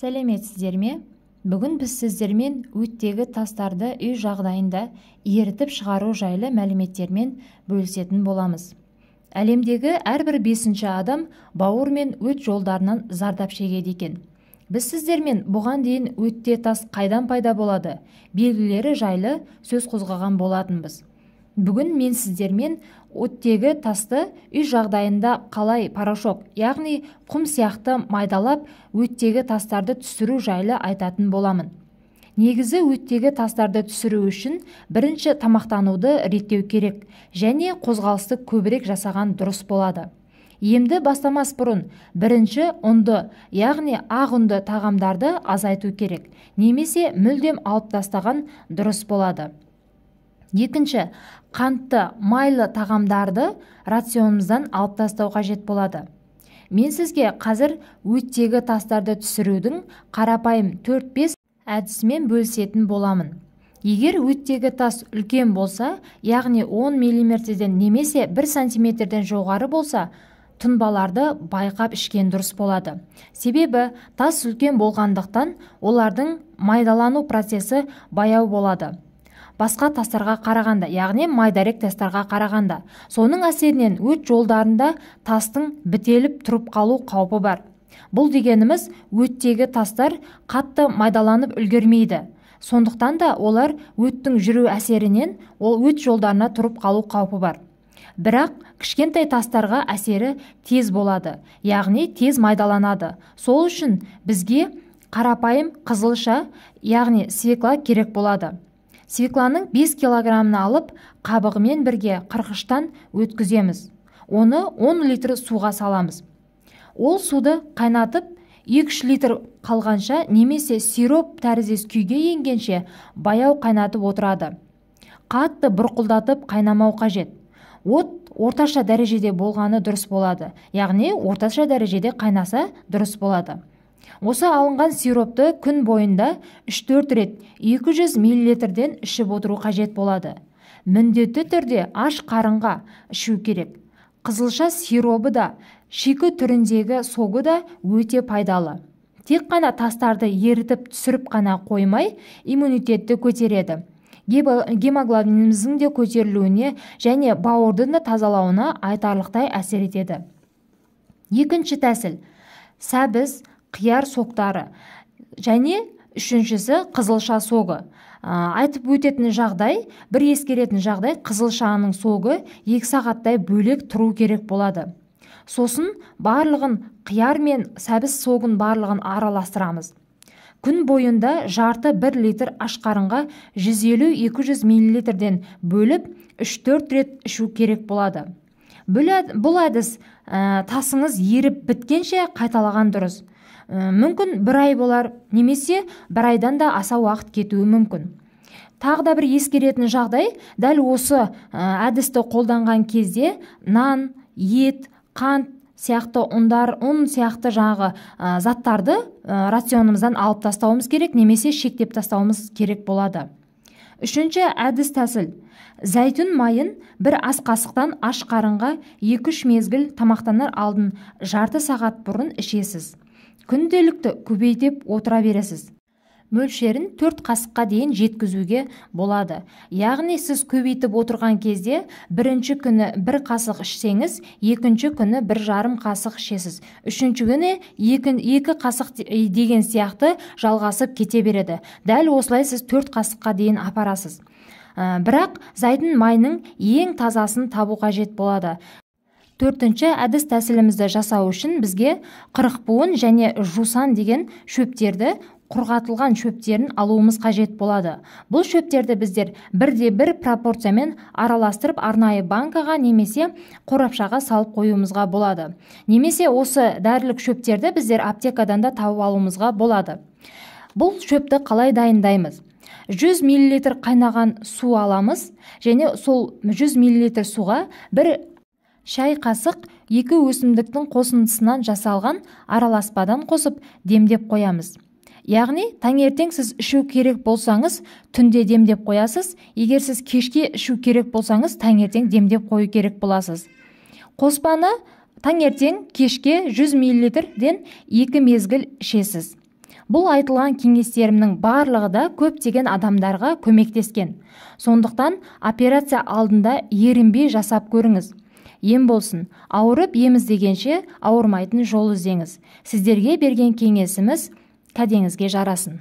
Сәлеметсіздер ме? Бүгін біз сіздермен өттегі тастарды үй жағдайында ерітіп шығару жайлы мәліметтермен бөлісетін боламыз. Әлемдегі әрбір 5-ші адам бауыр мен өт жолдарынан зардап шегеді екен. Біз сіздермен бұған дейін өтте тас қайдан пайда болады, белгілері жайлы сөз қозғаған болатынбыз. Бүгін мен сіздермен оттегі тасты үй жағдайында қалай порошок, яғни құм сияқты майдалап өттегі тастарды түсіру жайлы айтатын боламын. Негізі өттегі тастарды түсіру үшін бірінші тамақтануды реттеу керек және қозғалысты көбірек жасаған дұрыс болады. Емді бастамас бұрын бірінші ұнды, яғни ақ ұнды тағамдарды азайту керек, немесе мүлдем алып тастаған дұрыс болады. Екінші, қантты, майлы тағамдарды рационымыздан алып тастау қажет болады. Мен сізге қазір өттегі тастарды түсірудің қарапайым 4-5 әдісімен бөлісетін боламын. Егер өттегі тас үлкен болса, яғни 10 мм-ден немесе 1 см-ден жоғары болса, тұнбаларды байқап ішкен дұрыс болады. Себебі тас үлкен болғандықтан олардың майдалану процесі баяу болады. Басқа тастарға қарағанда, яғни майдарек тастарға қарағанда. Соның әсерінен өт жолдарында тастың бітеліп тұрып қалу қаупі бар. Бұл дегеніміз өттегі тастар қатты майдаланып үлгермейді. Сондықтан да олар өттің жүру әсерінен ол өт жолдарына тұрып қалу қаупі бар. Бірақ кішкентай тастарға әсері тез болады, яғни тез майдаланады. Сол үшін бізге қарапайым қызылша, яғни свекла керек болады. Свекланың 5 килограмын алып, қабығымен бірге қырғыштан өткіземіз. Оны 10 литр суға саламыз. Ол суды қайнатып, 2-3 литр қалғанша немесе сироп тәріздес күйге енгенше баяу қайнатып отырады. Қатты бұрқылдатып қайнамау қажет. От орташа дәрежеде болғаны дұрыс болады, яғни орташа дәрежеде қайнаса дұрыс болады. Осы алынған сиропты күн бойында 3-4 рет 200 мл-ден ішіп отыру қажет болады. Міндетті түрде аш қарынға ішу керек. Қызылша сиробы да, шикі түріндегі соғы да өте пайдалы. Тек қана тастарды ерітіп түсіріп қана қоймай, иммунитетті көтереді. Гемоглобиніміздің де көтерілуіне және бауырдың да тазалауына айтарлықтай әсер етеді. Екінші тәсіл – сәбіз, қияр соқтары және үшіншісі қызылша соғы. Айтып өтетін жағдай, бір ескеретін жағдай, қызылшаның соғы 2 сағаттай бөлек тұру керек болады. Сосын барлығын қияр мен сәбіз соғын барлығын араластырамыз. Күн бойында жарты 1 литр ашқарынға 150-200 мл-ден бөліп 3-4 рет ішу керек болады. Бұл әдіс тасыңыз еріп біткенше қайталаған дұрыс. Мүмкін 1 ай болар, немесе 1 айдан да аса уақыт кетуі мүмкін. Тағы да бір ескеретін жағдай, дәл осы әдісті қолданған кезде нан, ет, қант сияқты ұн сияқты жаңағы заттарды рационымыздан алып тастауымыз керек, немесе шектеп тастауымыз керек болады. Үшінші әдіс тәсіл. Зәйтүн майын 1 ас қасықтан аш қарынға 2-3 мезгіл тамақтанар алдын жарты сағат бұрын ішесіз. Күнделікті көбейтіп отыра бересіз. Мөлшерін 4 қасыққа дейін жеткізуге болады. Яғни сіз көбейтіп отырған кезде бірінші күні 1 қасық ішсеңіз, екінші күні 1,5 қасық ішесіз. Үшінші күні 2 қасық деген сияқты жалғасып кете береді. Дәл осылай сіз 4 қасыққа дейін апарасыз. Бірақ зәйтүн майының ең тазасын табу қажет болады. Төртінші әдіс тәсілімізді жасау үшін бізге қырықбуын және жусан деген шөптерді, құрғатылған шөптерін алуымыз қажет болады. Бұл шөптерді біздер 1:1 пропорциямен араластырып арнайы банкаға немесе қорапшаға салып қоюымызға болады. Немесе осы дәрілік шөптерді біздер аптекадан да тауып алуымызға болады. Бұл шөпті қалай дайындаймыз? 100 мл қайнаған су аламыз және сол 100 мл суға 1 шай қасық 2 өсімдіктің қосындысынан жасалған араласпадан қосып демдеп қоямыз. Яғни таңертең сіз ішу керек болсаңыз, түнде демдеп қоясыз, егер сіз кешке ішу керек болсаңыз, таңертең демдеп қою керек боласыз. Қоспаны таңертең кешке 100 мл-ден 2 мезгіл ішесіз. Бұл айтылған кеңестерімнің барлығы да көптеген адамдарға көмектескен. Сондықтан операция алдында ерінбей жасап көріңіз. Ем болсын, ауырып ем іздегенше ауырмайтын жол іздеңіз. Сіздерге берген кеңесіміз кәдеңізге жарасын.